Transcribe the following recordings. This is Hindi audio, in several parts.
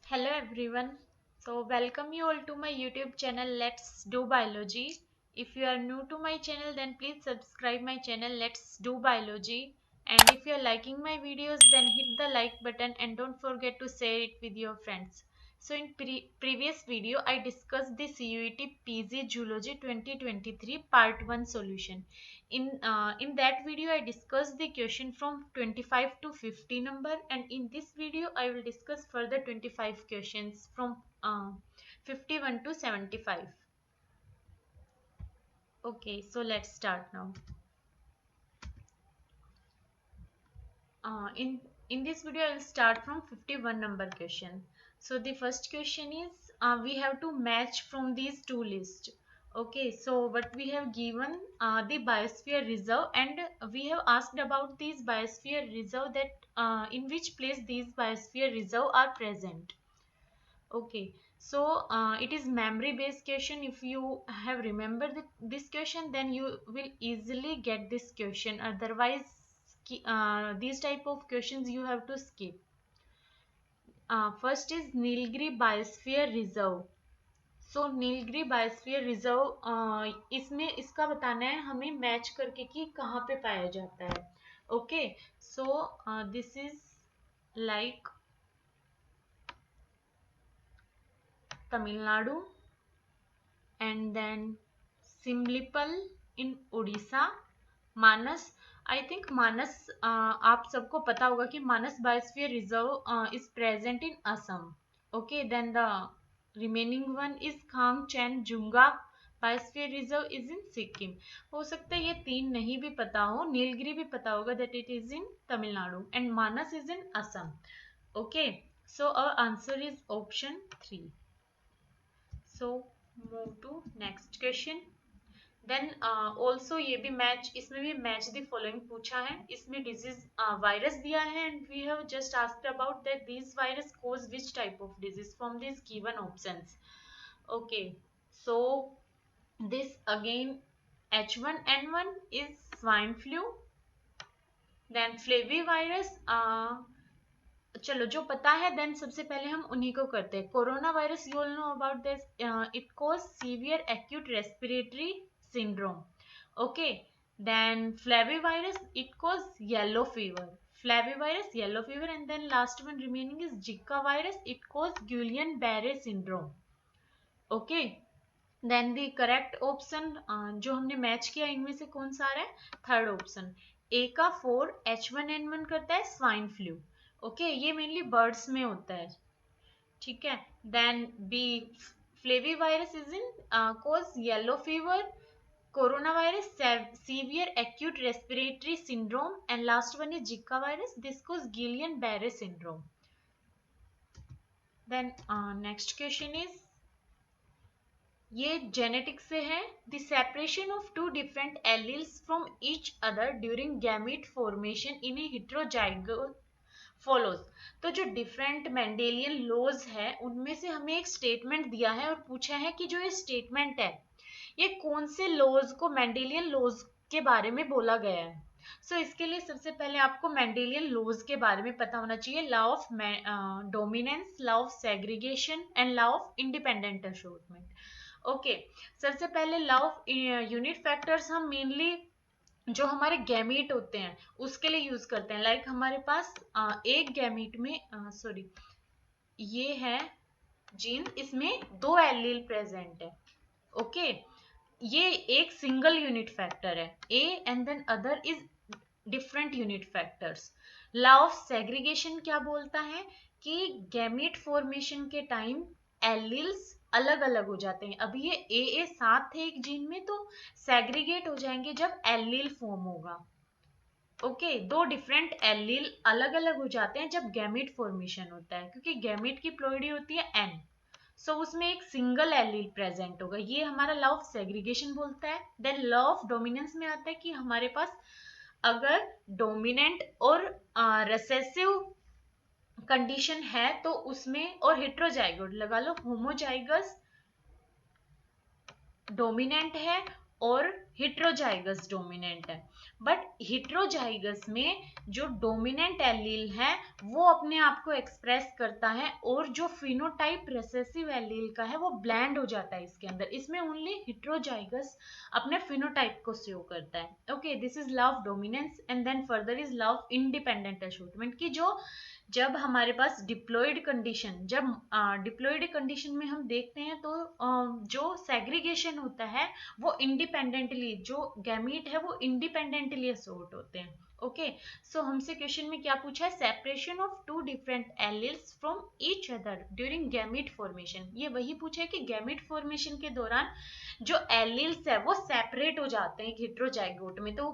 Hello everyone. So welcome you all to my YouTube channel Let's Do Biology. If you are new to my channel then please subscribe my channel Let's Do Biology. And if you are liking my videos then hit the like button and don't forget to share it with your friends. So in previous video I discussed the CUET PG Zoology 2023 part 1 solution. In that video I discussed the question from 25 to 50 number, and in this video I will discuss further 25 questions from 51 to 75. Okay, so let's start now. In this video I will start from 51 number question. So the first question is we have to match from these two lists. Okay, so what we have given the biosphere reserve, and we have asked about these biosphere reserve, that in which place these biosphere reserve are present. Okay, so it is memory based question. If you have remembered this question, then you will easily get this question. Otherwise, these type of questions you have to skip. First is Nilgiri Biosphere Reserve. So Nilgiri biosphere reserve, इसमें इसका बताना है हमें मैच करके कि कहाँ पे पाया जाता है. Okay, so this is like Tamil Nadu, and then Simlipal in Odisha, Manas. I think Manas, आप सबको पता होगा कि Manas Biosphere Reserve is present in Assam. Okay, then the remaining one is Khang Chen Junga Biosphere Reserve is in Sikkim. हो सकता है ये तीन नहीं भी पता हो, नीलगिरी भी पता होगा that it is in Tamil Nadu and Manas is in Assam. Okay, so our answer is option 3. So move to next question. Then also ये भी मैच, इसमें भी मैच द फॉलोइंग पूछा है. इसमें डिजीज वायरस दिया है and we have just asked about that this virus cause which type of disease from this given options. Okay, so this again H1N1 is swine flu. Then flavivirus, चलो जो पता है देन सबसे पहले हम उन्हीं को करते हैं. Corona virus you all know about this, it cause severe acute respiratory syndrome. Okay, then flavivirus, it causes yellow fever. Flavivirus, yellow fever, and then last one remaining is Zika virus. It causes Guillain-Barré syndrome. Okay, then the correct option जो हमने मैच किया इनमें से कौन सा आ रहा है? Third option. ए का 4 H1N1 करता है स्वाइन फ्लू. ओके, ये मेनली बर्ड्स में होता है. ठीक है, then B flavivirus is in cause yellow fever, coronavirus severe acute respiratory syndrome, and last one is Zika virus, this causes Guillain-Barré syndrome. Then next question is, ये जेनेटिक से है. The separation of two different alleles from each other during gamete formation in a heterozygote follows. तो जो डिफरेंट मेंडेलियन लॉज है उनमें से हमें एक स्टेटमेंट दिया है और पूछा है कि जो ये स्टेटमेंट है ये कौन से लॉज को, मेंडेलियन लॉज के बारे में बोला गया है. सो इसके लिए सबसे पहले आपको मेंडेलियन लॉज के बारे में पता होना चाहिए. Law of dominance, law of segregation and law of independent assortment. Okay, सबसे पहले लॉ ऑफ यूनिट फैक्टर्स हम मेनली जो हमारे गैमीट होते हैं उसके लिए यूज करते हैं. लाइक हमारे पास एक गैमीट में सॉरी ये है जीन, इसमें दो एलील प्रेजेंट है. ओके, ये एक सिंगल यूनिट फैक्टर है A, and then other is different unit factors. Law of segregation क्या बोलता है कि गैमीट फॉर्मेशन के टाइम एलील्स अलग अलग हो जाते हैं. अभी ये ए साथ थे एक जीन में, तो सेग्रीगेट हो जाएंगे जब एलील फॉर्म होगा. ओके, दो डिफरेंट एलील अलग अलग हो जाते हैं जब गैमीट फॉर्मेशन होता है, क्योंकि गैमीट की प्लॉइडी होती है एन. सो उसमें एक सिंगल एलील प्रेजेंट होगा. ये हमारा लॉ ऑफ सेग्रीगेशन बोलता है. देन लॉ ऑफ डोमिनेंस में आता है कि हमारे पास अगर डोमिनेंट और रिसेसिव कंडीशन है तो उसमें, और हेट्रोजाइगोट लगा लो, होमोजाइगस डोमिनेंट है और हेट्रोजाइगस डोमिनेंट है. बट हिट्रोजाइगस में जो डोमिनेंट एलील है वो अपने आप को एक्सप्रेस करता है, और जो फिनोटाइप रिसेसिव एलील का है वो ब्लेंड हो जाता है इसके अंदर। इसमें ओनली हिट्रोजाइगस अपने फिनोटाइप को शो करता है। Okay, this is law dominance and then further is law independent assortment की जो जब हमारे पास डिप्लॉयड कंडीशन, जब डिप्लॉयड कंडीशन में हम देखते हैं तो जो सेग्रीगेशन होता है वो इंडिपेंडेंटली, जो गैमीट है वो इंडिपेंडेंटली असोर्ट होते हैं। ओके, सो हमसे क्वेश्चन में क्या पूछा है, separation of two different alleles from each other during gamete formation. ये वही पूछा है कि गैमीट फॉर्मेशन के दौरान जो एलिल्स है वो सेपरेट हो जाते हैं हेटेरोजाइगोट में, तो वो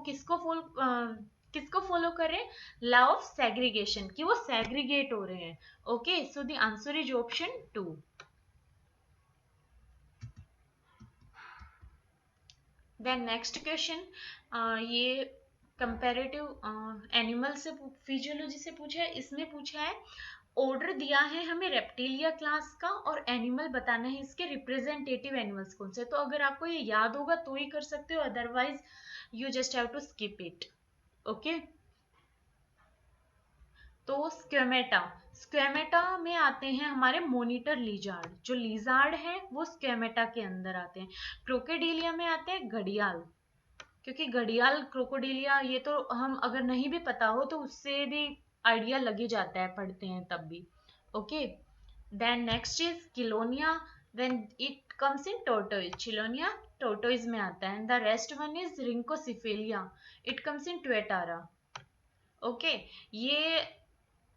किसको फॉलो करें, लॉ ऑफ सेग्रीगेशन, कि वो सेग्रीगेट हो रहे हैं। Okay, so the answer is option 2। Then next question, ये कंपैरेटिव एनिमल से फिजियोलॉजी से पूछा है। इसमें पूछा है ऑर्डर दिया है हमें रेप्टिलिया क्लास का और एनिमल बताना है इसके रिप्रेजेंटेटिव एनिमल्स कौन से। तो अगर आपको ये याद होगा तो ही कर सकते हो, otherwise you just have to skip it. Okay, तो स्क्वेमेटा, स्क्वेमेटा में आते हैं हमारे मोनिटर लिजार्ड, जो लिजार्ड है वो स्क्वेमेटा के अंदर आते हैं। क्रोकोडिलिया में आते हैं घड़ियाल, क्योंकि घड़ियाल क्रोकोडिलिया ये तो हम अगर नहीं भी पता हो तो उससे भी आइडिया लग ही जाता है, पढ़ते हैं तब भी। Okay, then next is Chelonia, then it comes in tortoise, Chelonia tortoise में आता है। The rest one is Rhynchocephalia, it comes in tuatara. Okay, ये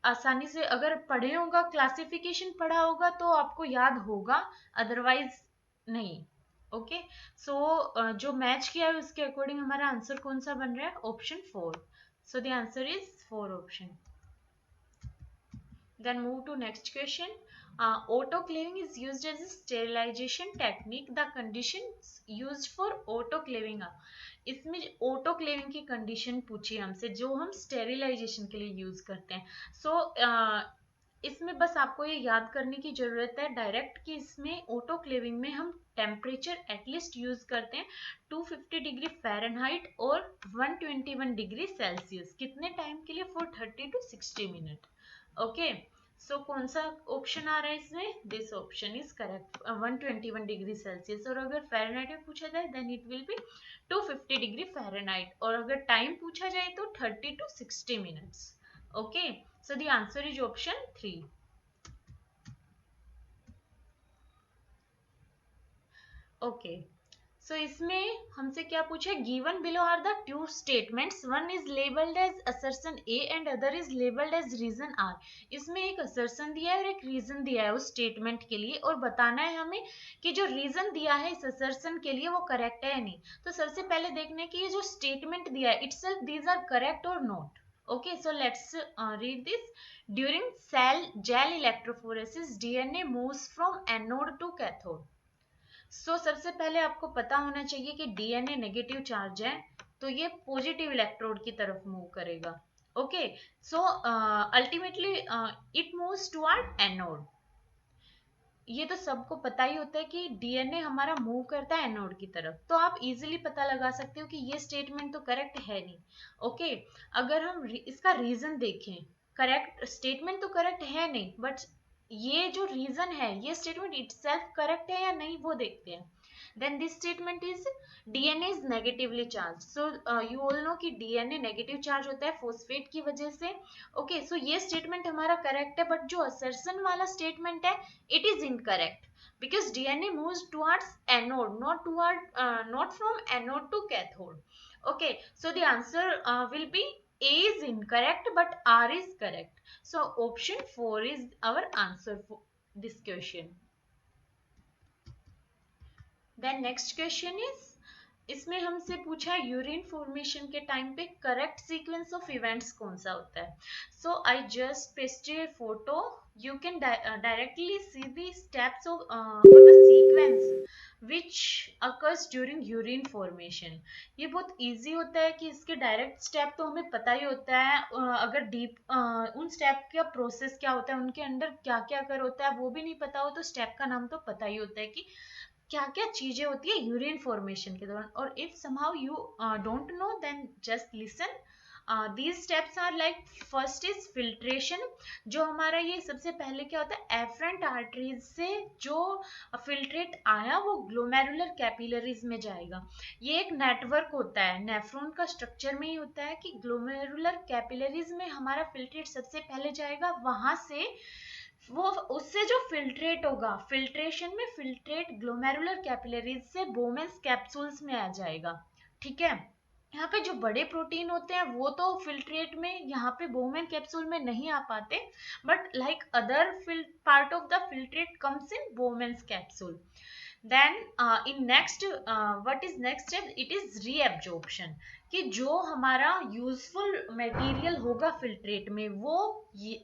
आसानी से अगर पढ़े होगा, क्लासिफिकेशन पढ़ा होगा तो आपको याद होगा, अदरवाइज नहीं। ओके, सो जो मैच किया है उसके अकॉर्डिंग हमारा आंसर कौन सा बन रहा है, option 4। So the answer is 4 option. Then move to next question. Autoclaving is used as a sterilization technique. The conditions used for autoclaving are, इसमें ऑटोक्लेविंग की कंडीशन पूछी हमसे जो हम स्टेरिलाइजेशन के लिए यूज करते हैं। सो इसमें बस आपको ये याद करने की जरूरत है डायरेक्ट कि इसमें ऑटोक्लेविंग में हम टेम्परेचर एटलीस्ट यूज करते हैं 250 डिग्री फ़ारेनहाइट और 121 डिग्री सेल्सियस, कितने टाइम के लिए, for 30 to 60 minute. Okay, so कौन सा ऑप्शन आ रहा है इसमें, this option is correct, 121 degree Celsius. और अगर फ़ारेनहाइट में पूछा जाए then it will be 250 degree Fahrenheit, और अगर टाइम पूछा जाए तो 30 to 60 minutes. Okay, so the answer is option 3। Okay, so इसमें हमसे क्या पूछा है, given below are the two statements, one is labelled as assertion A and other is labelled as reason R. इसमें एक असर्शन दिया है और एक रीजन दिया है उस स्टेटमेंट के लिए, और बताना है हमें कि जो रीजन दिया है इस असर्शन के लिए वो करेक्ट है या नहीं। तो सबसे पहले देखने की ये जो स्टेटमेंट दिया है इटसेल्फ दीज आर करेक्ट और not. Okay, so let's read this. During cell gel electrophoresis DNA moves from anode to cathode. सबसे पहले आपको पता होना चाहिए कि डीएनए नेगेटिव चार्ज है तो ये पॉजिटिव इलेक्ट्रोड की तरफ मूव करेगा। Okay, so ultimately it moves toward anode. ये तो सबको पता ही होता है कि डीएनए हमारा मूव करता है एनोड की तरफ, तो आप इजीली पता लगा सकते हो कि ये स्टेटमेंट तो करेक्ट है नहीं। ओके, अगर हम इसका रीजन देखें, करेक्ट स्टेटमेंट तो करेक्ट है नहीं, बट ये जो रीजन है ये स्टेटमेंट इटसेल्फ करेक्ट है या नहीं वो देखते हैं। Then this statement is DNA is negatively charge, so you all know कि डीएनए नेगेटिव चार्ज होता है फॉस्फेट की वजह से। ओके, सो ये स्टेटमेंट हमारा करेक्ट है, बट जो असर्शन वाला स्टेटमेंट है it is incorrect because DNA moves towards anode, not from anode to cathode. Okay, so the answer will be A is incorrect but R is correct. So option 4 is our answer for this question. Then next question is, इसमें हमसे पूछा है यूरिन फॉर्मेशन के टाइम पे करेक्ट सीक्वेंस ऑफ इवेंट्स कौन सा होता है। So I just pasted a photo, you can directly see the steps of और the sequence which occurs during urine formation. ये बहुत इजी होता है कि इसके डायरेक्ट स्टेप तो हमें पता ही होता है, अगर डीप उन स्टेप का प्रोसेस क्या होता है, उनके अंदर क्या क्या कर होता है वो भी नहीं पता हो तो स्टेप का नाम तो पता ही होता है कि क्या क्या चीजें होती है यूरिन फॉर्मेशन के दौरान। और if somehow you don't know then just listen. these steps are like first is filtration। जो हमारा ये सबसे पहले क्या होता है, एफरेंट आर्टरीज से जो फिल्ट्रेट आया वो ग्लोमेरुलर कैपिलरीज में जाएगा। ये एक नेटवर्क होता है, नेफ्रॉन का स्ट्रक्चर में ही होता है कि ग्लोमेरुलर कैपिलरीज में हमारा फिल्ट्रेट सबसे पहले जाएगा, वहां से वो उससे जो फिल्ट्रेट होगा, फिल्ट्रेशन में फिल्ट्रेट ग्लोमेरुलर कैपिलरीज से बोमेन्स कैप्सूल्स में आ जाएगा। ठीक है, यहाँ पे जो बड़े प्रोटीन होते हैं वो तो फिल्ट्रेट में यहाँ पे बोमेन कैप्सूल में नहीं आ पाते, but like other part of the filtrate comes in Bowman's capsule. then in next what is next step, it is reabsorption। कि जो हमारा यूजफुल मटेरियल होगा फिल्ट्रेट में वो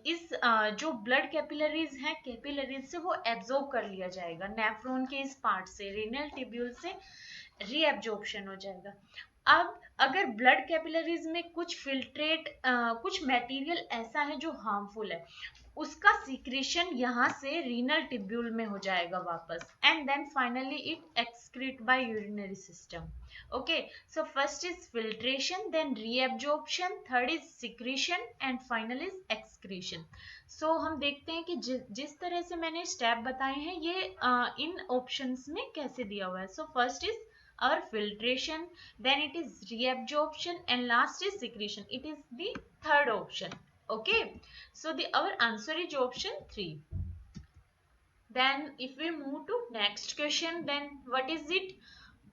इस जो ब्लड कैपिलरीज है, कैपिलरीज से वो एब्जॉर्ब कर लिया जाएगा, नेफ्रॉन के इस पार्ट से, रीनल ट्यूब्यूल से रीएब्जॉर्प्शन हो जाएगा। अब अगर ब्लड कैपिलरीज में कुछ फिल्ट्रेट कुछ मटेरियल ऐसा है जो हार्मफुल है, उसका सीक्रेशन यहाँ से रीनल ट्यूब्यूल में हो जाएगा वापस, and then finally it excrete by urinary system. Okay, so first is filtration, then reabsorption, third is secretion, and final is excretion. So हम देखते हैं कि जिस तरह से मैंने स्टेप बताए हैं ये इन ऑप्शंस में कैसे दिया हुआ है। सो first is our filtration, then it is reabsorption, and last is secretion, it is the third option। okay, so the our answer is option 3। then if we move to next question, then what is it,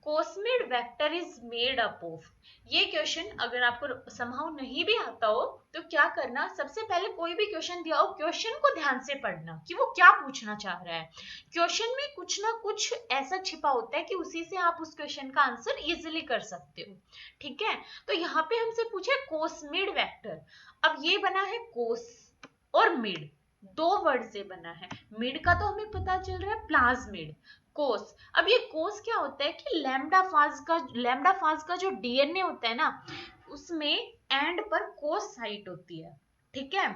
cosmid vector is made up of. ये क्वेश्चन अगर आपको समहाउ नहीं भी आता हो तो क्या करना, सबसे पहले कोई भी क्वेश्चन दिया हो क्वेश्चन को ध्यान से पढ़ना कि वो क्या पूछना चाह रहा है। क्वेश्चन में कुछ ना कुछ ऐसा छिपा होता है कि उसी से आप उस क्वेश्चन का आंसर इजिली कर सकते हो। ठीक है, तो यहाँ पे हमसे पूछे कोस्मिड वेक्टर। अब ये बना है कोस और मिड, दो वर्ड से बना है। मिड का तो हमें पता चल रहा है प्लाज्मिड, कोस। अब ये कोस क्या होता है कि लैम्डा फाज का जो डीएनए होता है ना, उसमें एंड पर कोस साइट होती है। ठीक है,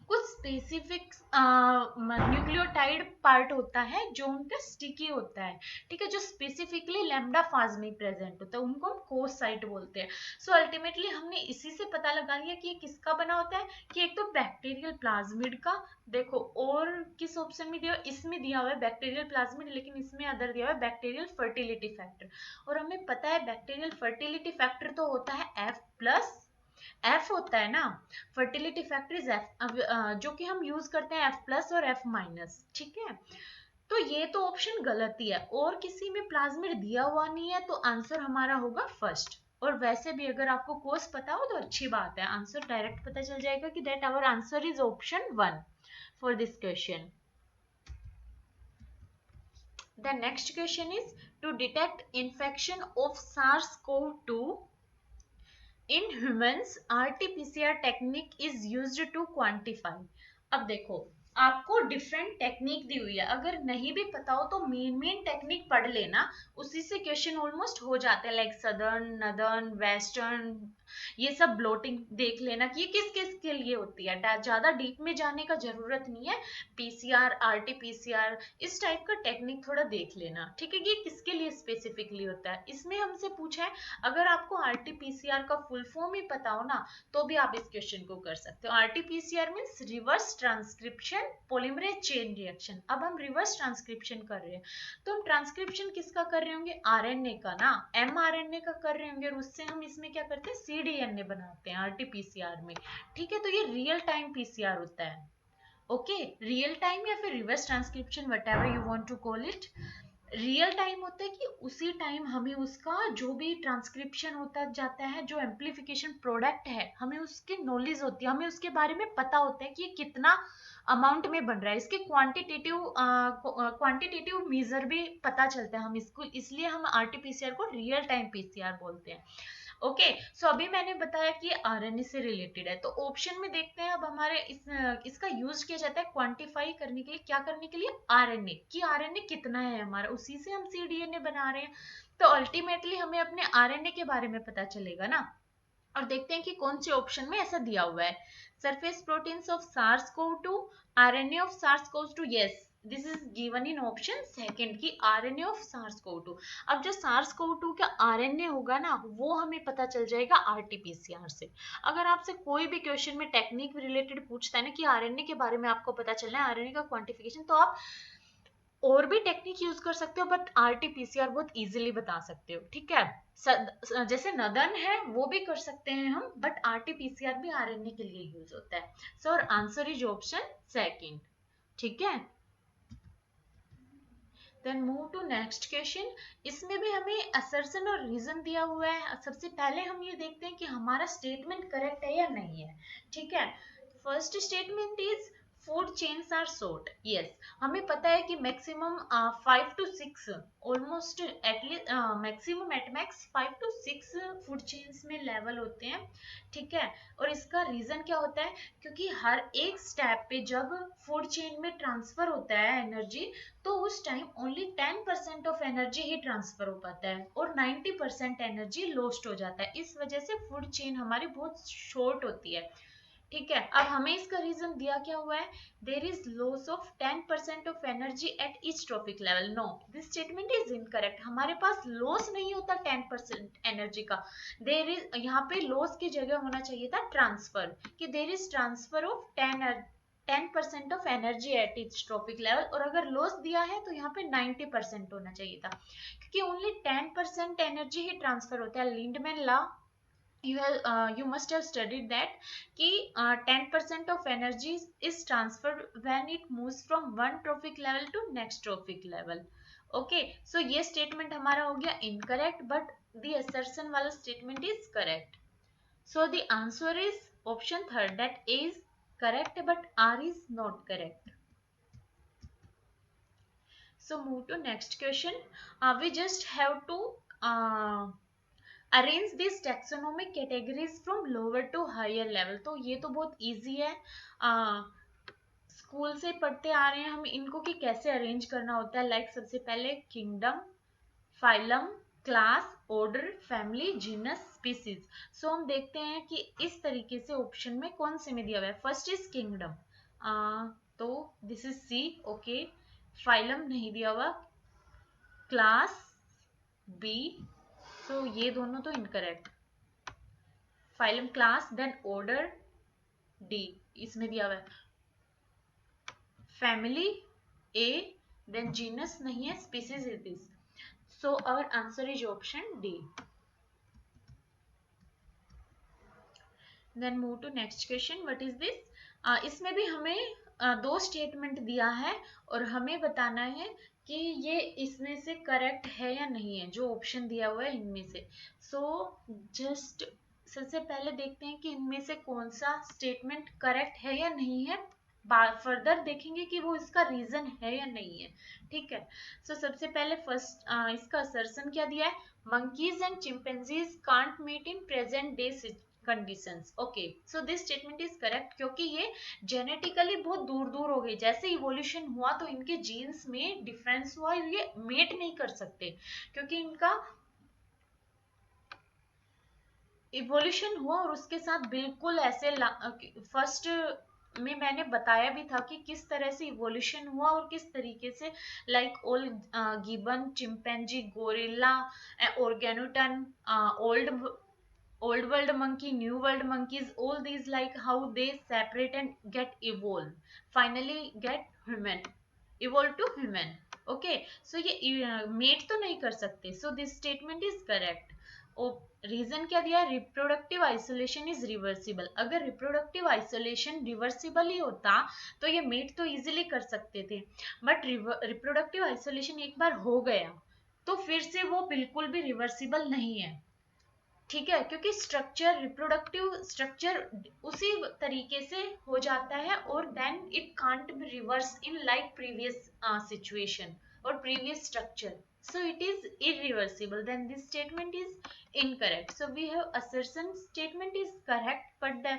कुछ स्पेसिफिक न्यूक्लियोटाइड पार्ट होता है जो उनका स्टिकी होता है। ठीक है, जो स्पेसिफिकली लैम्डा फाज में प्रेजेंट होता है उनको हम कोस साइट बोलते हैं। सो अल्टीमेटली हमने इसी से पता लगा लिया कि ये किसका बना होता है, कि एक तो बैक्टीरियल प्लाज्मिड का। देखो और किस ऑप्शन में दिया, इसमें दिया हुआ है बैक्टीरियल प्लाज्मिड, लेकिन इसमें अदर दिया हुआ है बैक्टीरियल फर्टिलिटी फैक्टर। और हमें पता है बैक्टीरियल फर्टिलिटी फैक्टर तो होता है F+, एफ होता है ना, फर्टिलिटी फैक्टर इज एफ, जो कि हम यूज करते हैं F+ और F-। ठीक है, तो ये तो ऑप्शन गलत ही है, और किसी में प्लाज्मिड दिया हुआ नहीं है, तो आंसर हमारा होगा फर्स्ट। और वैसे भी अगर आपको कोर्स पता हो तो अच्छी बात है, आंसर डायरेक्ट पता चल जाएगा कि that our answer is option 1 for this question. The next question is to detect infection of SARS-CoV-2 in humans, RT-PCR technique is used to quantify। अब देखो आपको डिफरेंट टेक्निक दी हुई है, अगर नहीं भी पता हो तो मेन टेक्निक पढ़ लेना, उसी से क्वेश्चन ऑलमोस्ट हो जाते हैं, लाइक सदर्न, नदर्न, वेस्टर्न, ये सब ब्लोटिंग देख लेना कि ये किस किस के लिए होती है, ज्यादा डीप में जाने का जरूरत नहीं है। पीसीआर, आरटी-पीसीआर, इस टाइप का टेक्निक थोड़ा देख लेना। ठीक है, ये किसके लिए स्पेसिफिकली होता है, इसमें हमसे पूछा है। अगर आपको आरटी-पीसीआर का फुल फॉर्म ही पता हो ना तो भी आप इस क्वेश्चन को कर सकते हो। RT-PCR means reverse transcription polymerase chain reaction. अब हम रिवर्स ट्रांसक्रिप्शन कर रहे हैं, तो हम ट्रांसक्रिप्शन किसका कर रहे होंगे, आरएनए का ना, एमआरएनए का कर रहे होंगे, और उससे हम इसमें क्या करते हैं, सीडीएनए बनाते हैं आरटी-पीसीआर में। ठीक है, तो ये रियल टाइम पीसीआर होता है। ओके, रियल टाइम या फिर reverse transcription, whatever you want to call it. Real time होता है कि उसी टाइम हमें उसका जो भी ट्रांसक्रिप्शन होता जाता है, जो एम्प्लीफिकेशन प्रोडक्ट है, हमें उसकी नॉलेज होती है, हमें उसके बारे में पता होता है कि ये कितना अमाउंट में बन रहा है, इसके क्वांटिटेटिव मेजर भी पता चलता है हम इसको, इसलिए हम आरटी-पीसीआर को रियल टाइम पीसीआर बोलते हैं। ओके, सो अभी मैंने बताया कि आरएनए से रिलेटेड है, तो ऑप्शन में देखते हैं। अब हमारे इसका यूज किया जाता है क्वांटिफाई करने के लिए, क्या करने के लिए, आरएनए कि आरएनए कितना है हमारा, उसी से हम सीडीएनए बना रहे हैं, तो अल्टीमेटली हमें अपने आरएनए के बारे में पता चलेगा ना। और देखते हैं कि कौन से ऑप्शन में ऐसा दिया हुआ है। Surface proteins of SARS-CoV-2, RNA of SARS-CoV-2, yes, this is given in option second की आरएनए ऑफ सार्स कोव 2। अब जो सार्स कोव 2 का आरएनए होगा ना वो हमें पता चल जाएगा आरटीपीसीआर से। अगर आपसे कोई भी क्वेश्चन में टेक्निक रिलेटेड पूछता है ना कि आरएनए के बारे में आपको पता चलना है, आरएनए का क्वांटिफिकेशन, तो आप और भी टेक्निक यूज कर सकते हो, बट आरटीपीसीआर बहुत इजीली बता सकते हो। ठीक है, जैसे नदन है वो भी कर सकते हैं हम, बट आरटीपीसीआर भी आरएनए के लिए यूज होता है। So answer is option second. ठीक है, then move to next question. इसमें भी हमें असर्शन और रीजन दिया हुआ है। सबसे पहले हम ये देखते हैं कि हमारा स्टेटमेंट करेक्ट है या नहीं है। ठीक है, first statement is food chains are short. Yes, हमें पता है कि maximum 5 to 6, almost at least maximum at max 5 to 6 food chains में लेवल होते हैं। ठीक है, और इसका रीजन क्या होता है, क्योंकि हर एक स्टेप पे जब फूड चेन में ट्रांसफर होता है एनर्जी, तो उस time only 10% of energy he transfer हो पाता है और 90% एनर्जी लॉस्ट हो जाता है। इस वजह से फूड चेन हमारी बहुत शॉर्ट होती है। ठीक है, अब हमें इसका रीजन दिया क्या हुआ है, there is loss of 10% of energy at each trophic level. No, this statement is incorrect. हमारे पास लॉस नहीं होता 10% एनर्जी का। देर इज, यहाँ पे लॉस की जगह होना चाहिए था ट्रांसफर, कि there is transfer of 10% of energy at each trophic level, और अगर लॉस दिया है तो यहाँ पे 90% होना चाहिए था, क्योंकि ओनली 10% एनर्जी ही ट्रांसफर होता है। Lindeman law, you must have studied that कि 10% of energy is transferred when it moves from one trophic level to next trophic level. Okay, so ये statement हमारा हो गया incorrect, but the assertion वाला statement is correct. So the answer is option third, that A is correct but R is not correct. So move to next question. We just have to arrange this taxonomic categories from lower to higher level. तो ये तो बहुत इजी है, स्कूल से पढ़ते आ रहे हैं हम इनको कि कैसे अरेंज करना होता है। लाइक सबसे पहले kingdom, phylum, class, order, family, genus, species. So हम देखते हैं कि इस तरीके से ऑप्शन में कौन से में दिया हुआ है। फर्स्ट इज किंगडम, तो this is C. Okay, phylum नहीं दिया हुआ, क्लास बी, तो ये दोनों तो incorrect. Phylum, class, then order D, इसमें दिया हुआ है। फैमिली ए, देन जीनस नहीं है, species it is. So our answer is option D. Then move to next question, what is this. इसमें भी हमें दो स्टेटमेंट दिया है और हमें बताना है कि ये इसमें से करेक्ट है या नहीं है, जो ऑप्शन दिया हुआ है इनमें से। सो जस्ट सबसे पहले देखते हैं कि इनमें से कौन सा स्टेटमेंट करेक्ट है या नहीं है, फर्दर देखेंगे कि वो इसका रीजन है या नहीं है। ठीक है, सो सबसे पहले फर्स्ट इसका असर्शन क्या दिया है, monkeys and chimpanzees can't meet in present day conditions. Okay, so this statement is correct, क्योंकि ये जेनेटिकली बहुत दूर दूर हो गए। जैसे इवोल्यूशन हुआ तो इनके जीन्स में डिफरेंस हुआ, ये मेट नहीं कर सकते क्योंकि इनका इवोल्यूशन हुआ और उसके साथ बिल्कुल ऐसे फर्स्ट में मैंने बताया भी था कि किस तरह से इवोल्यूशन हुआ और किस तरीके से, like old gibbon, chimpanzee, gorilla, orangutan, old old world monkey, new world monkeys, all these, like how they separate and get evolve, finally get human, evolve to human. Okay, so ये mate तो नहीं कर सकते, so this statement is correct. Reason क्या दिया है, रिप्रोडक्टिव आइसोलेशन इज रिवर्सिबल। अगर रिप्रोडक्टिव आइसोलेशन रिवर्सिबल ही होता तो ये मेट तो इजीली कर सकते थे, बट रिप्रोडक्टिव आइसोलेशन एक बार हो गया तो फिर से वो बिल्कुल भी रिवर्सिबल नहीं है। ठीक है, क्योंकि स्ट्रक्चर, रिप्रोडक्टिव स्ट्रक्चर उसी तरीके से हो जाता है और then it can't be reverse in like previous situation और previous structure, so it is irreversible, then this statement is incorrect. So we have assertion statement is correct but the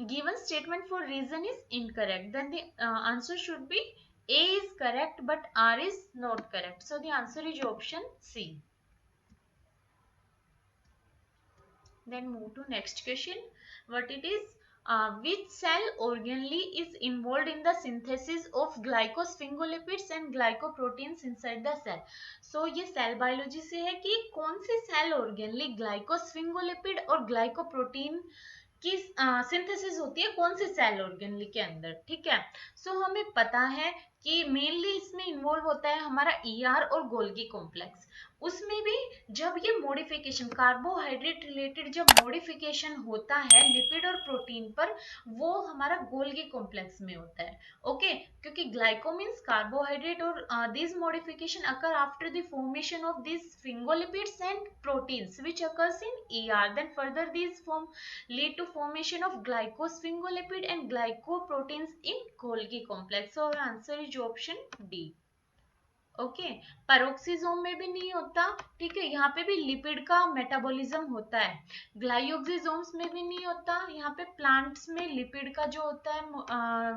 given statement for reason is incorrect, then the answer should be A is correct but R is not correct, so the answer is option C. Then move to next question, what it is, which cell organelle is involved in the synthesis of glycosphingolipids and glycoproteins inside the cell. So ये सेल बायोलॉजी से है कि कौन सी सेल ऑर्गेनली ग्लाइकोस्फिंगोलिपिड और ग्लाइकोप्रोटीन की सिंथेसिस होती है कौन से सेल ऑर्गेनली के अंदर, ठीक है। सो हमें पता है कि मेनली इसमें इन्वॉल्व होता है हमारा ईआर और गोल्गी कॉम्प्लेक्स। उसमें भी जब ये मॉडिफिकेशन कार्बोहाइड्रेट रिलेटेड जब मॉडिफिकेशन होता है लिपिड और प्रोटीन पर, वो हमारा गोल्गी कॉम्प्लेक्स में होता है। ओके, क्योंकि ग्लाइको मीन्स कार्बोहाइड्रेट और this modification occur after the formation of this sphingolipids and proteins which occurs in ER, then further these form lead to formation of glycosphingolipid and glycoproteins in Golgi complex. So our answer is option D. Okay, पैरोक्सिसोम में भी नहीं होता, ठीक है, यहाँ पे भी लिपिड का मेटाबॉलिज्म होता है। ग्लाइयोक्सिसोम्स में भी नहीं होता, यहाँ पे प्लांट्स में लिपिड का जो होता है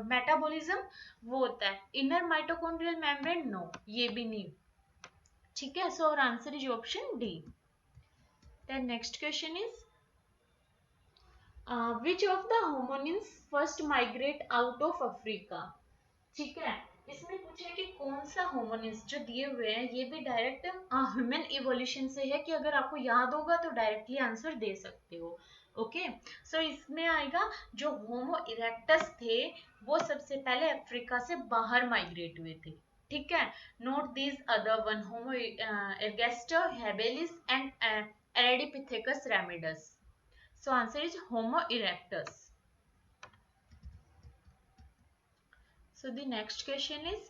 मेटाबॉलिज्म वो होता है। इनर माइटोकॉन्ड्रियल मेम्ब्रेन नो, ये भी नहीं, ठीक है। So our answer is option D. Then next question is which of the hominins first migrate out of Africa, ठीक है। इसमें पूछे कि कौन सा होमोनिन्स जो दिए हुए हैं ये भी डायरेक्ट ह्यूमन इवोल्यूशन से है कि अगर आपको याद होगा तो डायरेक्टली आंसर दे सकते हो। ओके, सो इसमें आएगा जो होमो इरेक्टस थे वो सबसे पहले अफ्रीका से बाहर माइग्रेट हुए थे, ठीक है। Note these other one, Homo ergaster, habilis and Ardipithecus ramidus. So answer is Homo erectus. So the next question is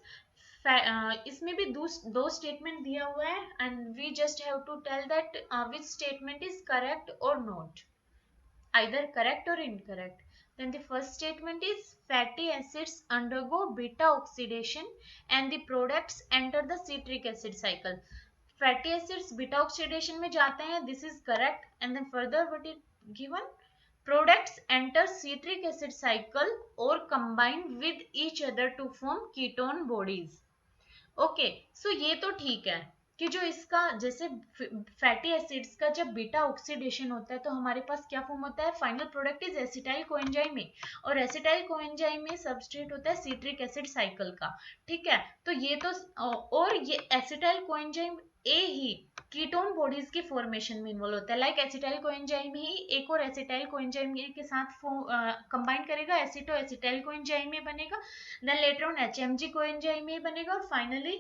इसमें भी दो स्टेटमेंट दिया हुआ है and we just have to tell that which statement is correct or not, either correct or incorrect. Then the first statement is fatty acids undergo beta oxidation and the products enter the citric acid cycle. Fatty acids beta oxidation में जाते हैं, this is correct. And then further what is given, products enter citric acid cycle or combine with each other to form ketone bodies. Okay, so ये तो ठीक है कि जो इसका जैसे फैटी एसिड्स का जब बीटा ऑक्सीडेशन होता है तो हमारे पास क्या फॉर्म होता है, final product is acetyl coenzyme में, और एसिटाइल कोएंजाइम में सबस्ट्रेट होता है सिट्रिक एसिड साइकिल का, ठीक है। तो ये तो और ये acetyl coenzyme A he ketone bodies के फॉर्मेशन में इन्वॉल्व होता है। लाइक एसिटाइल कोएंजाइम ही एक और एसिटाइल कोएंजाइम के साथ कंबाइन करेगा, एसिटो एसिटाइल कोएंजाइम में बनेगा, then later on HMG coenzyme में बनेगा, और फाइनली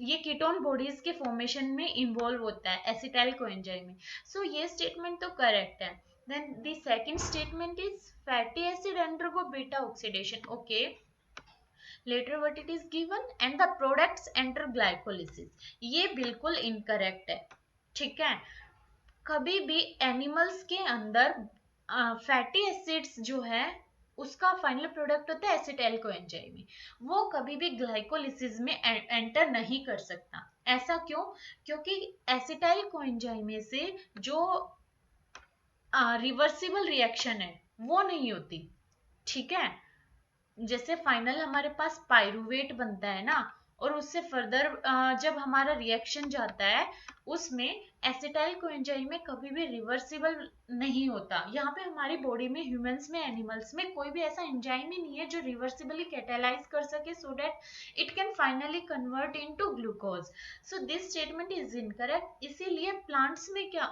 ये कीटोन बॉडीज के फॉर्मेशन में इन्वॉल्व होता है एसिटाइल कोएंजाइम में। सो ये स्टेटमेंट तो करेक्ट है। Then the second statement is fatty acid undergo beta oxidation, okay, later what it is given and the products enter glycolysis, ये बिल्कुल इनकरेक्ट है, ठीक है। कभी भी एनिमल्स के अंदर फैटी एसिड्स जो है उसका फाइनल प्रोडक्ट होता है एसिटाइल कोएंजाइम में, वो कभी भी ग्लाइकोलिसिस में एंटर नहीं कर सकता। ऐसा क्यों, क्योंकि एसिटाइल कोएंजाइम से जो रिवर्सिबल रिएक्शन है वो नहीं होती, ठीक है। जैसे फाइनल हमारे पास पायरुवेट बनता है ना, और उससे फर्दर जब हमारा रिएक्शन जाता है उसमें एसिटाइल कोएंजाइम में कभी भी रिवर्सिबल नहीं होता। यहाँ पे हमारी बॉडी में ह्यूमंस में एनिमल्स में कोई भी ऐसा एंजाइम ही नहीं है जो रिवर्सिबली कैटालाइज कर सके so that it can finally convert into glucose. So this statement is incorrect. इसीलिए प्लांट्स में क्या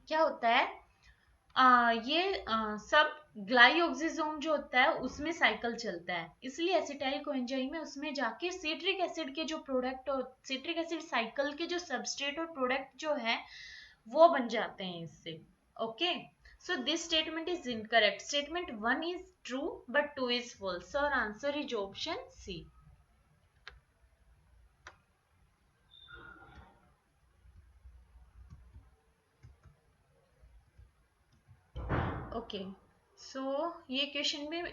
क्या होता है, ये सब ग्लाइओक्सिसोम जो होता है उसमें साइकिल चलता है, इसलिए एसिटाइल कोएंजाइम में उसमें जाके सिट्रिक एसिड के जो प्रोडक्ट सिट्रिक एसिड साइकिल के जो सबस्ट्रेट और प्रोडक्ट जो है वो बन जाते हैं इससे। Okay, so this statement is incorrect. Statement 1 is true but 2 is false. So our answer is option C. Okay, so ये क्वेश्चन में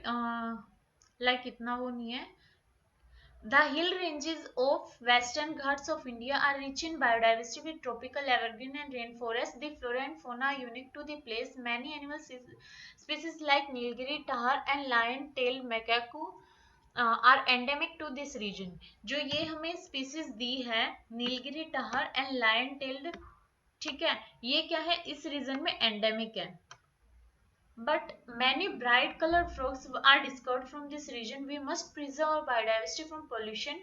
लाइक इतना वो नहीं है। The hill ranges of Western Ghats of India are rich in biodiversity with tropical evergreen and rainforest. The flora and fauna are unique to the place. Many animal species like Nilgiri tahr and lion-tailed macaque are endemic to this region. जो ये हमें species दी है नीलगिरी टहर एंड लायन टेल्ड, ठीक है, ये क्या है इस रीजन में एंडेमिक है। but many bright colored frogs are discovered from this region. We must preserve biodiversity from pollution,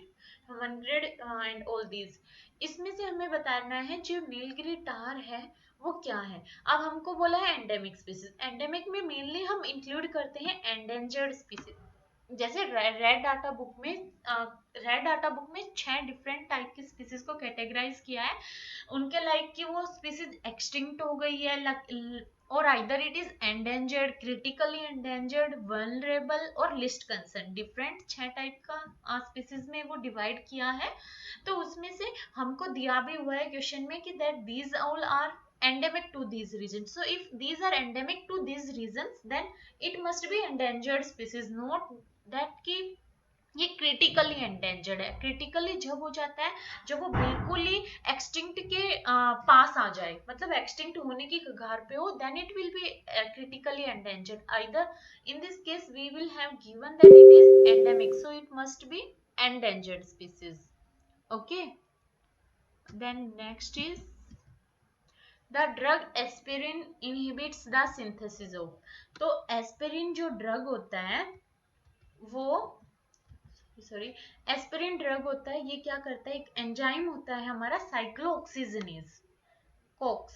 hundred and all these. इसमें से हमें बताना है जो नीलगिरी टार है वो क्या है. अब हमको बोला है एंडेमिक स्पीसीज. एंडेमिक में मेनली हम इंक्लूड करते हैं एंडेंजर्ड स्पीसीज. जैसे रेड डाटा बुक में रेड डाटा बुक में 6 डिफरेंट टाइप की स्पीसीज को कैटेगराइज किया है. उनके लाइक कि वो स्पीसीज एक्सटिंक्ट हो गई है और either it is endangered, critically endangered, vulnerable और लिस्ट कंसर्न. डिफरेंट 6 टाइप का स्पीसीज में वो डिवाइड किया है. तो उसमें से हमको दिया भी हुआ है क्वेश्चन में कि that these all are endemic to these regions. So if these are endemic to these regions, then it must be endangered species, not that कि ये क्रिटिकली एंडेंजर्ड है. क्रिटिकली जब हो जाता है जब वो बिल्कुल ही एक्सटिंक्ट के पास आ जाए, मतलब एक्सटिंक्ट होने की कगार पे हो, then it will be critically endangered. Either in this case we will have given that it is endemic, so it must be endangered species. Okay, then next is the drug aspirin inhibits the synthesis of. तो एस्पिरिन जो ड्रग होता है वो सॉरी एस्पिरिन ड्रग होता है, ये क्या करता है, एक एंजाइम होता है हमारा साइक्लोऑक्सीजनेज कोक्स.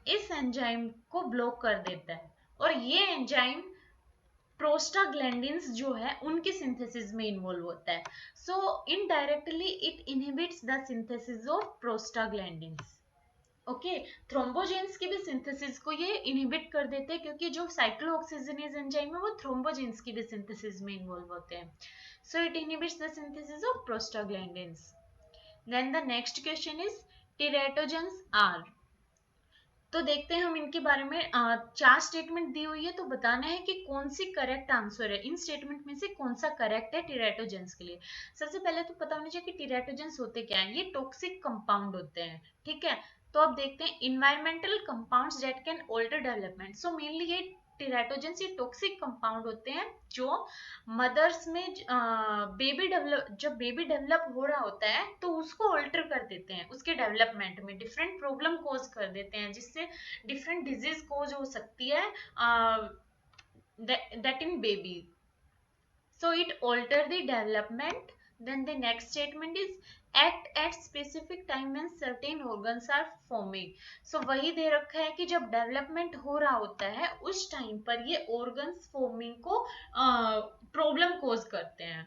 इस एंजाइम को ब्लॉक कर देता है और ये एंजाइम प्रोस्टाग्लैंडिन्स जो है उनके सिंथेसिस में इन्वॉल्व होता है. So indirectly it inhibits the synthesis of prostaglandins. Okay, thrombogens की भी सिंथेसिस को ये इनहिबिट कर देते हैं क्योंकि जो साइक्लोऑक्सीजनेज एंजाइम है वो थ्रोम्बोजेंस की भी सिंथेसिस में इन्वॉल्व होते हैं. So it inhibits the synthesis of prostaglandins. Then the next question is teratogens are. तो देखते हैं हम इनके बारे में. 4 स्टेटमेंट दी हुई है तो बताना है कि कौन सी करेक्ट आंसर है. इन स्टेटमेंट में से कौन सा करेक्ट है टेराटोजेंस के लिए. सबसे पहले तो पता होना चाहिए कि टेराटोजेंस होते क्या हैं. ये टॉक्सिक कंपाउंड होते हैं. ठीक है, तो अब देखते हैं environmental compounds that can alter development. So mainly ये टेराटोजेंस ये टॉक्सिक कंपाउंड होते हैं जो मदर्स में जब बेबी डेवलप हो रहा होता है तो उसको ऑल्टर कर देते हैं, उसके डेवलपमेंट में डिफरेंट प्रॉब्लम कोज कर देते हैं जिससे डिफरेंट डिजीज कोज हो सकती है that in baby. So it alter the development. Then the next statement is act at specific time when certain organs are forming. So वही दे रखा है कि जब डेवलपमेंट हो रहा होता है उस टाइम पर ये organs forming को प्रॉब्लम कोज करते हैं,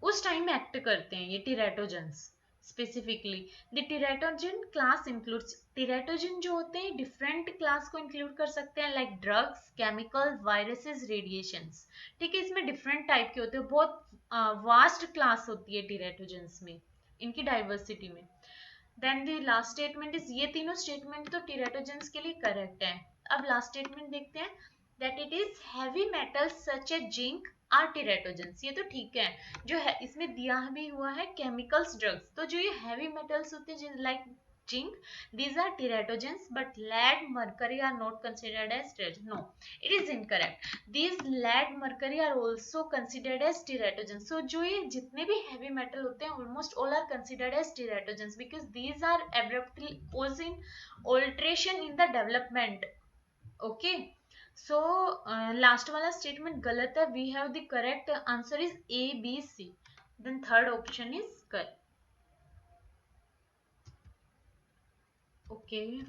उस टाइम में एक्ट करते हैं ये teratogens. Specifically the teratogen class includes. Teratogen जो होते हैं डिफरेंट क्लास को इंक्लूड कर सकते हैं like drugs, chemical, viruses, radiations. ठीक है, इसमें डिफरेंट टाइप के होते हैं, बहुत वास्ट क्लास होती है टेराटोजेंस में, इनकी डाइवर्सिटी में. Then the last statement is, ये तीनों स्टेटमेंट तो टेराटोजेंस के लिए करेक्ट है. अब लास्ट स्टेटमेंट देखते हैं that it is heavy metals such a zinc are teratogens. ये तो ठीक है, जो है इसमें दिया भी हुआ है केमिकल्स, ड्रग्स. तो जो ये हैवी मेटल्स होते हैं like zinc, these are teratogens, but lead, mercury are not considered as teratogens. No, it is incorrect. These lead, mercury are also considered as teratogens. So जो ये जितने भी heavy metal होते हैं almost all are considered as teratogens because these are abruptly causing alteration in the development. Okay, so last वाला statement गलत है. We have the correct answer is A, B, C. Then third option is correct. Okay,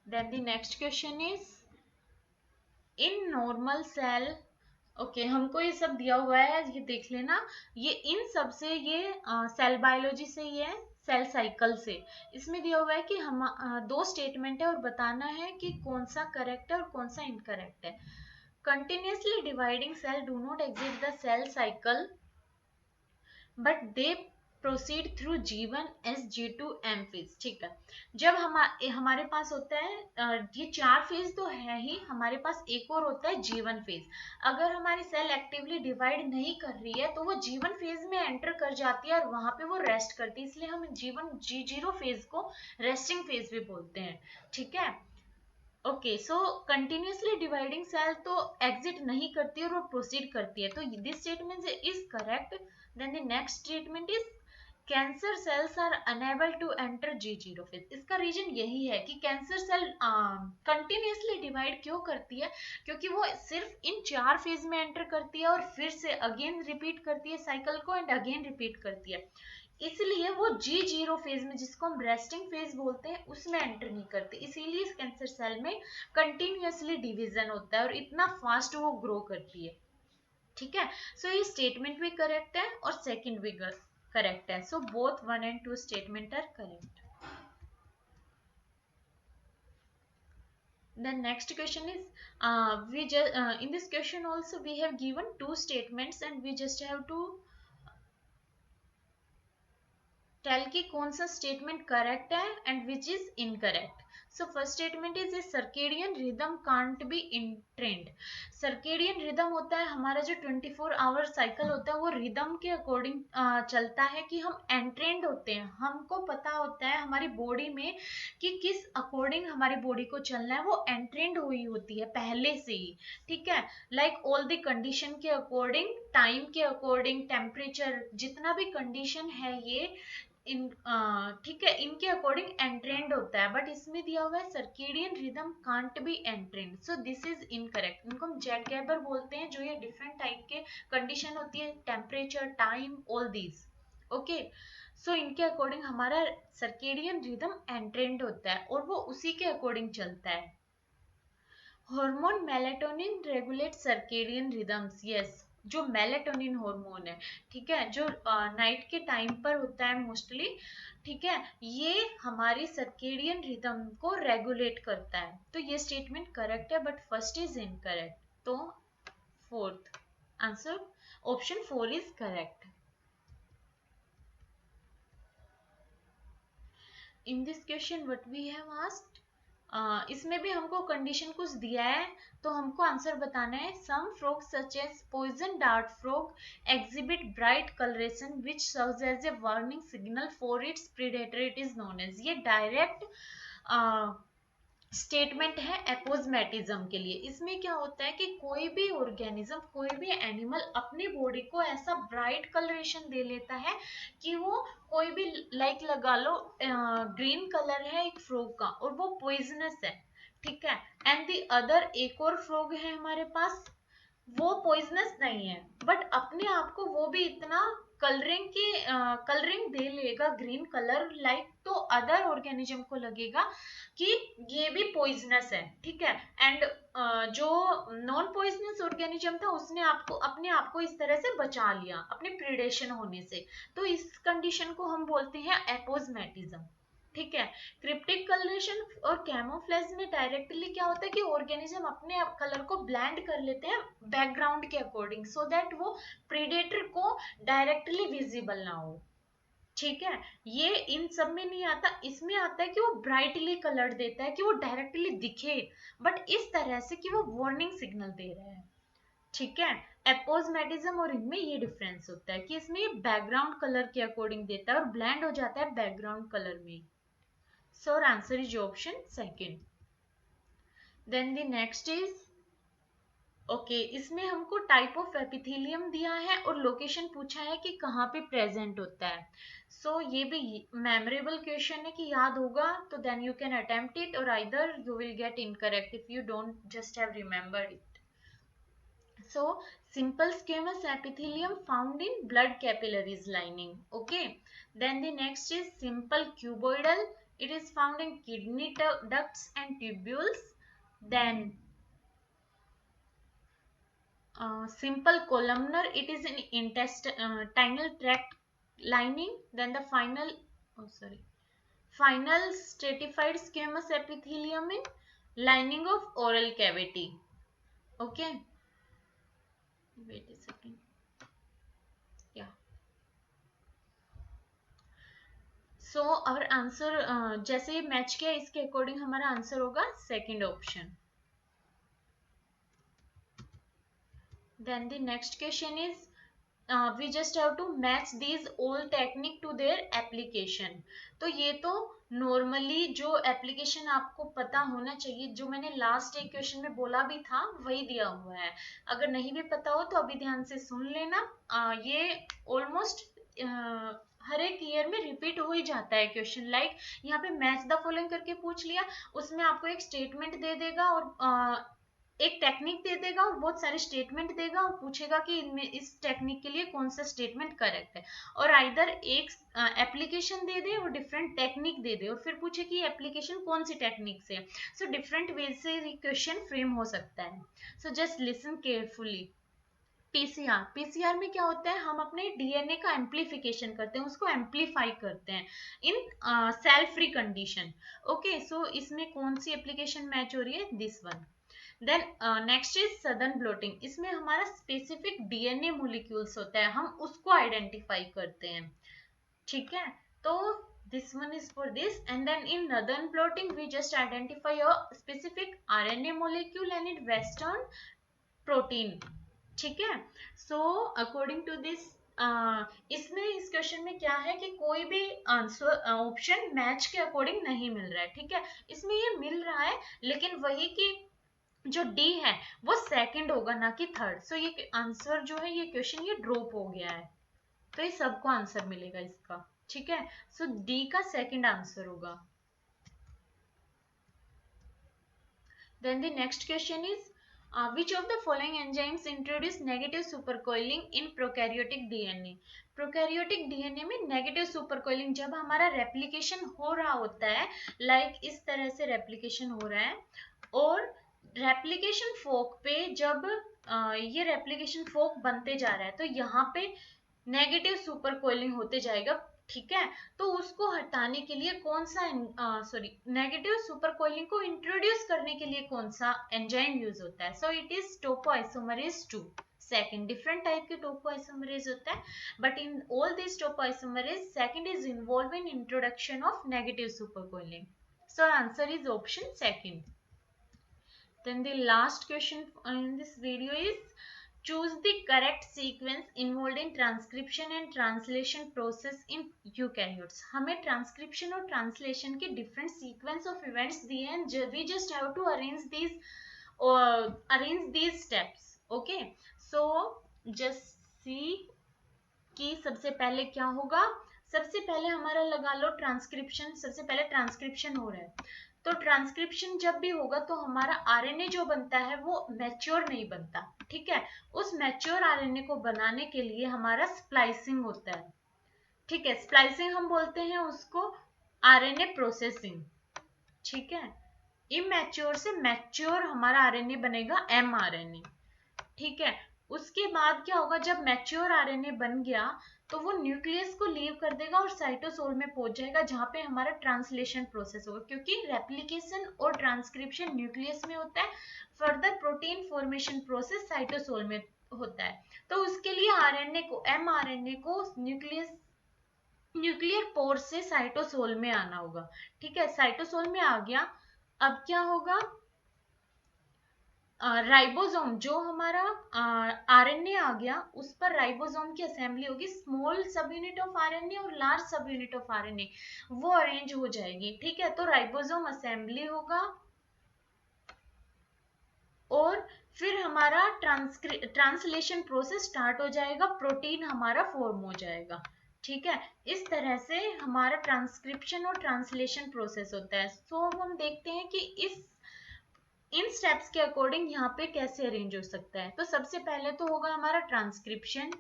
then the next question is in normal cell. Okay, हमको ये सब दिया हुआ है, ये देख लेना. ये इन सब से ये सेल बायोलॉजी से, ये सेल साइकिल से. इसमें दिया हुआ है कि हम 2 स्टेटमेंट है और बताना है कि कौन सा करेक्ट है और कौन सा इनकरेक्ट है. Continuously dividing cell do not exit the cell cycle but they proceed through G1 S G2 M phase. ठीक है, जब हमारे पास होता है ये 4 फेज तो है ही, हमारे पास एक और होता है G1 फेज. अगर हमारी सेल एक्टिवली डिवाइड नहीं कर रही है तो वो G1 फेज में एंटर कर जाती है और वहां पे वो रेस्ट करती है, इसलिए हम G1 G0 फेज को रेस्टिंग फेज भी बोलते हैं. ठीक है, okay. So continuously dividing cell तो एग्जिट नहीं करती और वो प्रोसीड करती है, तो this statement is correct. Then the next statement is cancer cells are unable to enter G0 phase. इसका रीजन यही है कि कैंसर सेल कंटिन्यूसली डिवाइड क्यों करती है, क्योंकि वो सिर्फ इन 4 फेज में एंटर करती है और फिर से अगेन रिपीट करती है साइकिल को एंड अगेन रिपीट करती है, इसलिए वो G0 फेज में, जिसको हम रेस्टिंग फेज बोलते हैं, उसमें एंटर नहीं करती। इसीलिए इस कैंसर सेल में कंटिन्यूसली डिवीजन होता है और इतना फास्ट वो ग्रो करती है। ठीक है, सो ये स्टेटमेंट भी करेक्ट है और सेकंड भी करेक्ट है। So both 1 and 2 statement are correct. The next question is, in this question also we have given 2 statements and we just have to tell कि कौन सा स्टेटमेंट करेक्ट है and which is incorrect. So first statement is a circadian rhythm can't be entrained. Circadian rhythm होता है हमारा जो 24 आवर साइकिल होता है, वो रिदम के अकॉर्डिंग चलता है कि हम एंट्रेंड होते हैं, हमको पता होता है हमारी बॉडी में कि किस अकॉर्डिंग हमारी बॉडी को चलना है, वो एंट्रेंड हुई होती है पहले से ही। ठीक है, लाइक ऑल द कंडीशन के अकॉर्डिंग, टाइम के अकॉर्डिंग, टेम्परेचर, जितना भी कंडीशन है ये इन ठीक है, इनके अकॉर्डिंग एंट्रेंड होता है, बट इसमें दिया हुआ है circadian rhythm can't be entrained, so this is incorrect. इनको हम जेट गैबर बोलते हैं, जो ये डिफरेंट टाइप के कंडीशन होती है, temperature, time, all these. Okay, so इनके अकॉर्डिंग हमारा सर्केडियन रिदम एंट्रेंड होता है और वो उसी के अकॉर्डिंग चलता है। Hormone melatonin regulate circadian rhythms, yes, जो मेलेटोनिन हार्मोन है, ठीक है, जो नाइट के टाइम पर होता है मोस्टली, ठीक है, ये हमारी सर्केडियन रिदम को रेगुलेट करता है। तो ये स्टेटमेंट करेक्ट है, बट फर्स्ट इज इनकरेक्ट। तो fourth answer option 4 is correct. In this question what we have asked, इसमें भी हमको कंडीशन कुछ दिया है, तो हमको आंसर बताना है। Some frog such as poison dart frog exhibit bright coloration which serves as a warning signal for its predator, it is known as. ये डायरेक्ट स्टेटमेंट है एपोजमेटिज्म के लिए। इसमें क्या होता है कि कोई भी ऑर्गेनिज्म, कोई भी एनिमल अपनी बॉडी को ऐसा ब्राइट कलरेशन दे लेता है कि वो कोई भी, लाइक लगा लो ग्रीन कलर है एक फ्रॉग का और वो पॉइजनस है, ठीक है, एंड दी अदर एक और फ्रॉग है हमारे पास, वो पॉइजनस नहीं है, बट अपने आप को वो भी इतना कलरिंग दे लेगा ग्रीन कलर, लाइक, तो अदर ऑर्गेनिज्म को लगेगा कि ये भी पॉइजनस है, ठीक है, एंड जो नॉन पॉइजनस ऑर्गेनिज्म था उसने आपको अपने आप को इस तरह से बचा लिया अपने प्रीडेशन होने से, तो इस कंडीशन को हम बोलते हैं एपोजमेटिज्म। ठीक है, क्रिप्टिक कलरेशन और कैमोफ्लेज में डायरेक्टली क्या होता है कि ऑर्गेनिज्म अपने कलर को ब्लेंड कर लेते हैं बैकग्राउंड के अकॉर्डिंग, सो दैट वो प्रीडेटर को डायरेक्टली विजिबल ना हो। ठीक है, ये इन सब में नहीं आता, इसमें आता है कि वो ब्राइटली कलर देता है कि वो डायरेक्टली दिखे, बट इस तरह से कि वो वार्निंग सिग्नल दे रहा है। ठीक है, एपोजमेटिज्म और इनमें ये डिफरेंस होता है कि इसमें बैकग्राउंड कलर के अकॉर्डिंग देता है और ब्लेंड हो जाता है बैकग्राउंड कलर में। So our answer is option second. Then the next is, okay, इसमें हमको टाइप ऑफ एपिथेलियम दिया है और लोकेशन पूछा है कि कहाँ पे प्रेजेंट होता है। सो ये भी मेमोरेबल क्वेश्चन है कि याद होगा तो then you can attempt it, और either you will get incorrect if you don't just have remembered it. So simple squamous epithelium found in blood capillaries lining. Okay, then the next is simple cuboidal. It is found in kidney ducts and tubules. Then simple columnar, it is in intestinal tract lining. Then the final stratified squamous epithelium in lining of oral cavity. Okay, wait a second. Yeah. So our answer जैसे मैच किया इसके अकॉर्डिंग हमारा आंसर होगा second option. Then the next question is, we just have to match these all technique to their application. तो ये तो नॉर्मली जो एप्लीकेशन आपको पता होना चाहिए, जो मैंने लास्ट एक क्वेश्चन में बोला भी था वही दिया हुआ है। अगर नहीं भी पता हो तो अभी ध्यान से सुन लेना। ये ऑलमोस्ट हर एक ईयर में रिपीट हो ही जाता है क्वेश्चन। लाइक यहाँ पे मैच द फॉलोइंग करके पूछ लिया, उसमें आपको एक स्टेटमेंट दे देगा और एक टेक्निक दे देगा और बहुत सारे स्टेटमेंट देगा और पूछेगा कि इनमें इस टेक्निक के लिए कौन सा स्टेटमेंट करेक्ट है, और आइदर एक एप्लीकेशन दे दे और डिफरेंट टेक्निक दे दे और फिर पूछे कि एप्लीकेशन कौन सी टेक्निक से है। सो डिफरेंट वे से क्वेश्चन फ्रेम हो सकता है। So just listen carefully. PCR, PCR में क्या होता है, हम अपने डीएनए का एम्प्लीफिकेशन करते हैं, उसको एम्प्लीफाई करते हैं in cell free condition. Okay, so इसमें कौन सी एप्लीकेशन मैच हो रही है, this one. Then next is southern blotting, इसमें हमारा स्पेसिफिक डीएनए मोलिक्यूल्स होता है, हम उसको आइडेंटिफाई करते हैं। ठीक है, तो this one is for this, and then in northern blotting we just identify a specific RNA molecule and it western protein। ठीक है, सो अकॉर्डिंग टू दिस इसमें इस क्वेश्चन में क्या है कि कोई भी आंसर ऑप्शन मैच के अकॉर्डिंग नहीं मिल रहा है। ठीक है, इसमें ये मिल रहा है लेकिन वही कि जो डी है वो सेकंड होगा ना कि थर्ड। सो ये आंसर जो है, ये क्वेश्चन ये ड्रॉप हो गया है, तो ये सबको आंसर मिलेगा इसका। ठीक है, सो डी का सेकंड आंसर होगा। Then the next question is, which of the following enzymes introduce negative supercoiling in prokaryotic DNA? Prokaryotic DNA में नेगेटिव सुपरकोइलिंग, जब हमारा रेप्लिकेशन हो रहा होता है, लाइक इस तरह से रेप्लिकेशन हो रहा है, और रेप्लिकेशन फोक पे जब ये रेप्लिकेशन फोक बनते जा रहा है तो यहाँ पे नेगेटिव सुपर कोइलिंग होते जाएगा। ठीक है, तो उसको हटाने के लिए कौन सा, सॉरी, नेगेटिव सुपर कोइलिंग को इंट्रोड्यूस करने के लिए कौन सा एंजाइम यूज होता है? So it is topoisomerase 2। Second, different type के टोपोआइसोमरेज होता है, but in all this topoisomerase second is involve in introduction of negative super coiling. So answer is option second. Then the last question in this video is, choose the correct sequence involved in transcription and translation process in eukaryotes। हमें transcription और translation के different sequence of events दिए हैं, we just have to arrange these steps। Okay, so just see कि सबसे पहले क्या होगा। सबसे पहले हमारा लगा लो ट्रांसक्रिप्शन, सबसे पहले ट्रांसक्रिप्शन हो रहा है, तो ट्रांसक्रिप्शन जब भी होगा तो हमारा आरएनए जो बनता है वो मैच्योर नहीं बनता। ठीक है, उस मैच्योर आरएनए को बनाने के लिए हमारा स्प्लाइसिंग होता है। ठीक है, स्प्लाइसिंग हम बोलते हैं उसको आरएनए प्रोसेसिंग। ठीक है, इमैच्योर से मैच्योर हमारा आरएनए बनेगा एमआरएनए। ठीक है, उसके बाद क्या होगा, जब मैच्योर आरएनए बन गया तो वो न्यूक्लियस को लीव कर देगा और साइटोसोल में पहुंच जाएगा, जहां पे हमारा ट्रांसलेशन प्रोसेस होगा, क्योंकि रेप्लिकेशन और ट्रांसक्रिप्शन न्यूक्लियस में होता है, further protein formation process cytosol में होता है। तो उसके लिए आरएनए को, एमआरएनए को न्यूक्लियर पोर से साइटोसोल में आना होगा। ठीक है, साइटोसोल में आ गया, अब क्या होगा, राइबोसोम जो हमारा आरएनए आ गया, उस पर राइबोसोम की असेंबली होगी, small sub unit of RNA और large sub unit of RNA वो अरेंज हो जाएगी। ठीक है, तो राइबोसोम असेंबली होगा और फिर हमारा ट्रांसलेशन प्रोसेस स्टार्ट हो जाएगा, प्रोटीन हमारा फॉर्म हो जाएगा। ठीक है, इस तरह से हमारा ट्रांसक्रिप्शन और ट्रांसलेशन प्रोसेस होता है। तो हम देखते हैं कि इन स्टेप्स के अकॉर्डिंग यहाँ पे कैसे अरेंज हो सकता है। तो सबसे पहले तो होगा हमारा ट्रांसक्रिप्शन,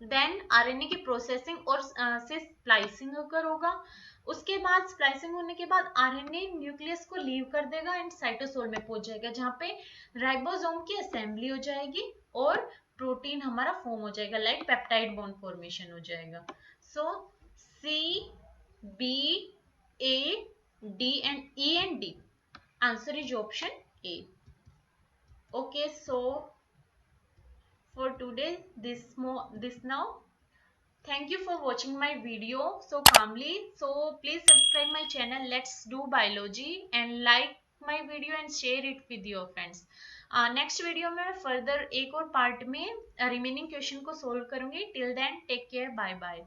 देन आरएनए की प्रोसेसिंग और से स्प्लाइसिंग अगर होगा, उसके बाद स्प्लाइसिंग होने के बाद आरएनए न्यूक्लियस को लीव कर देगा एंड साइटोसोल में पहुंच जाएगा, जहाँ पे राइबोसोम की असेंबली हो जाएगी और प्रोटीन हमारा फॉर्म हो जाएगा, लाइक पेप्टाइड बॉन्ड फॉर्मेशन हो जाएगा। So C, B, A, D and E and D, answer is option A। Okay, so for today this now, thank you for watching my video so calmly। So please subscribe my channel, let's do biology, and like my video and share it with your friends। Next video में फर्दर एक और पार्ट में रिमेनिंग क्वेश्चन को सोल्व करूंगी। Till then take care, bye bye.